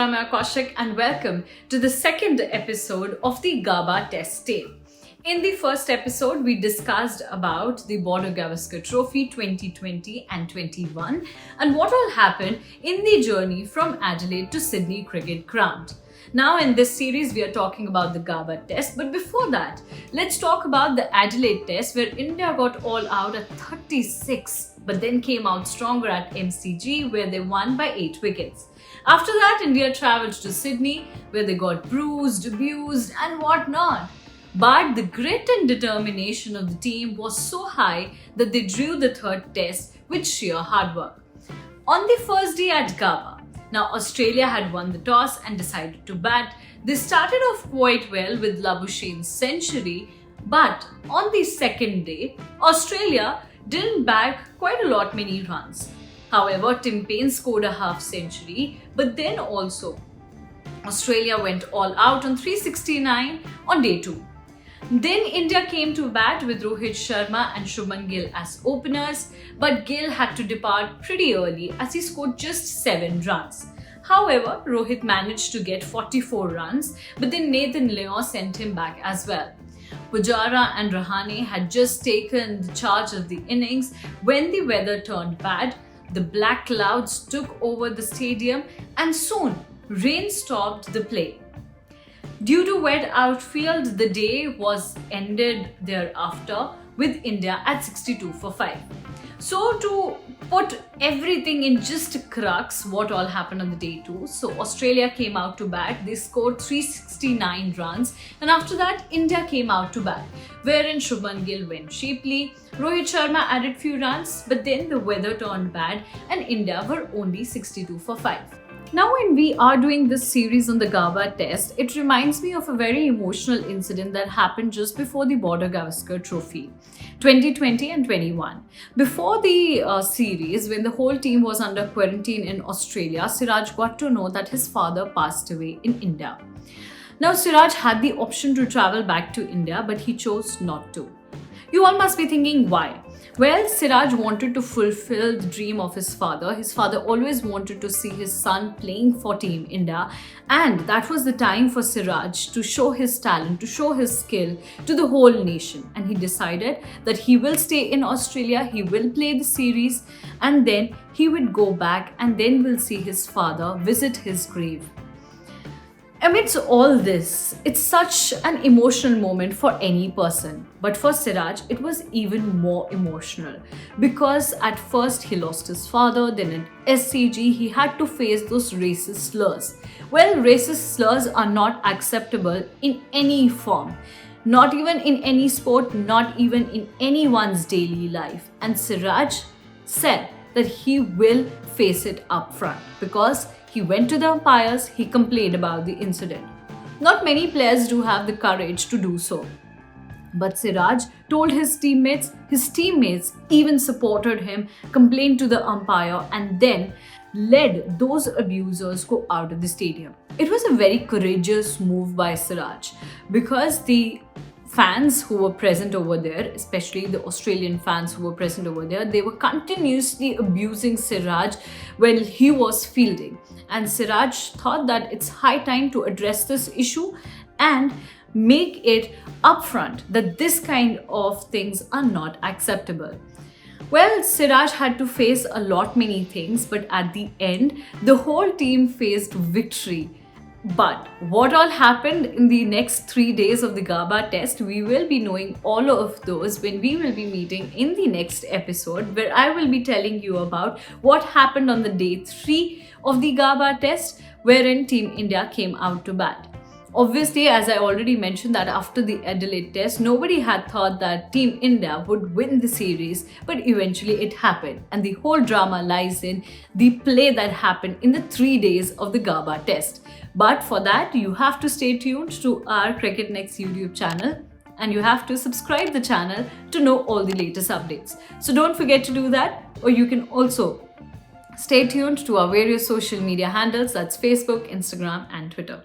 I'm Kaushik and welcome to the second episode of the Gabba test tape. In the first episode, we discussed about the Border-Gavaskar Trophy 2020 and 21 and what all happened in the journey from Adelaide to Sydney Cricket Ground. Now in this series, we are talking about the Gabba test, but before that, let's talk about the Adelaide test where India got all out at 36 but then came out stronger at MCG where they won by 8 wickets. After that, India travelled to Sydney where they got bruised, abused and whatnot. But the grit and determination of the team was so high that they drew the third test with sheer hard work. On the first day at Gabba, now Australia had won the toss and decided to bat. They started off quite well with Labuschagne's century, but on the second day, Australia didn't bag quite a lot many runs. However, Paine scored a half century, but then also Australia went all out on 369 on day 2. Then India came to bat with Rohit Sharma and Shubman Gill as openers, but Gill had to depart pretty early as he scored just 7 runs. However, Rohit managed to get 44 runs, but then Nathan Lyon sent him back as well. Pujara and Rahane had just taken the charge of the innings when the weather turned bad. The black clouds took over the stadium and soon rain stopped the play. Due to wet outfield, the day was ended thereafter with India at 62 for 5. So to put everything in just a crux, what all happened on the day 2. So Australia came out to bat, they scored 369 runs and after that India came out to bat, wherein Shubman Gill went cheaply. Rohit Sharma added few runs but then the weather turned bad and India were only 62 for 5. Now when we are doing this series on the Gabba test, it reminds me of a very emotional incident that happened just before the Border-Gavaskar Trophy 2020 and 21. Before the series, when the whole team was under quarantine in Australia, Siraj got to know that his father passed away in India. Now Siraj had the option to travel back to India, but he chose not to. You all must be thinking why? Well, Siraj wanted to fulfill the dream of his father. His father always wanted to see his son playing for Team India, and that was the time for Siraj to show his talent, to show his skill to the whole nation. And he decided that he will stay in Australia, he will play the series, and then he would go back and then will see his father visit his grave. Amidst all this, it's such an emotional moment for any person. But for Siraj, it was even more emotional because at first he lost his father, then at SCG he had to face those racist slurs. Well, racist slurs are not acceptable in any form. Not even in any sport, not even in anyone's daily life. And Siraj said that he will face it up front because he went to the umpires, he complained about the incident. Not many players do have the courage to do so. But Siraj told his teammates even supported him, complained to the umpire and then let those abusers go out of the stadium. It was a very courageous move by Siraj because the fans who were present over there, especially the Australian fans who were present over there, they were continuously abusing Siraj while he was fielding. And Siraj thought that it's high time to address this issue and make it upfront that this kind of things are not acceptable. Well, Siraj had to face a lot many things, but at the end, the whole team faced victory. But what all happened in the next 3 days of the Gabba test, we will be knowing all of those when we will be meeting in the next episode, where I will be telling you about what happened on the day 3 of the Gabba test, wherein Team India came out to bat. Obviously, as I already mentioned that after the Adelaide test, nobody had thought that Team India would win the series, but eventually it happened. And the whole drama lies in the play that happened in the 3 days of the Gabba test. But for that, you have to stay tuned to our Cricketnext YouTube channel and you have to subscribe the channel to know all the latest updates. So don't forget to do that, or you can also stay tuned to our various social media handles, that's Facebook, Instagram and Twitter.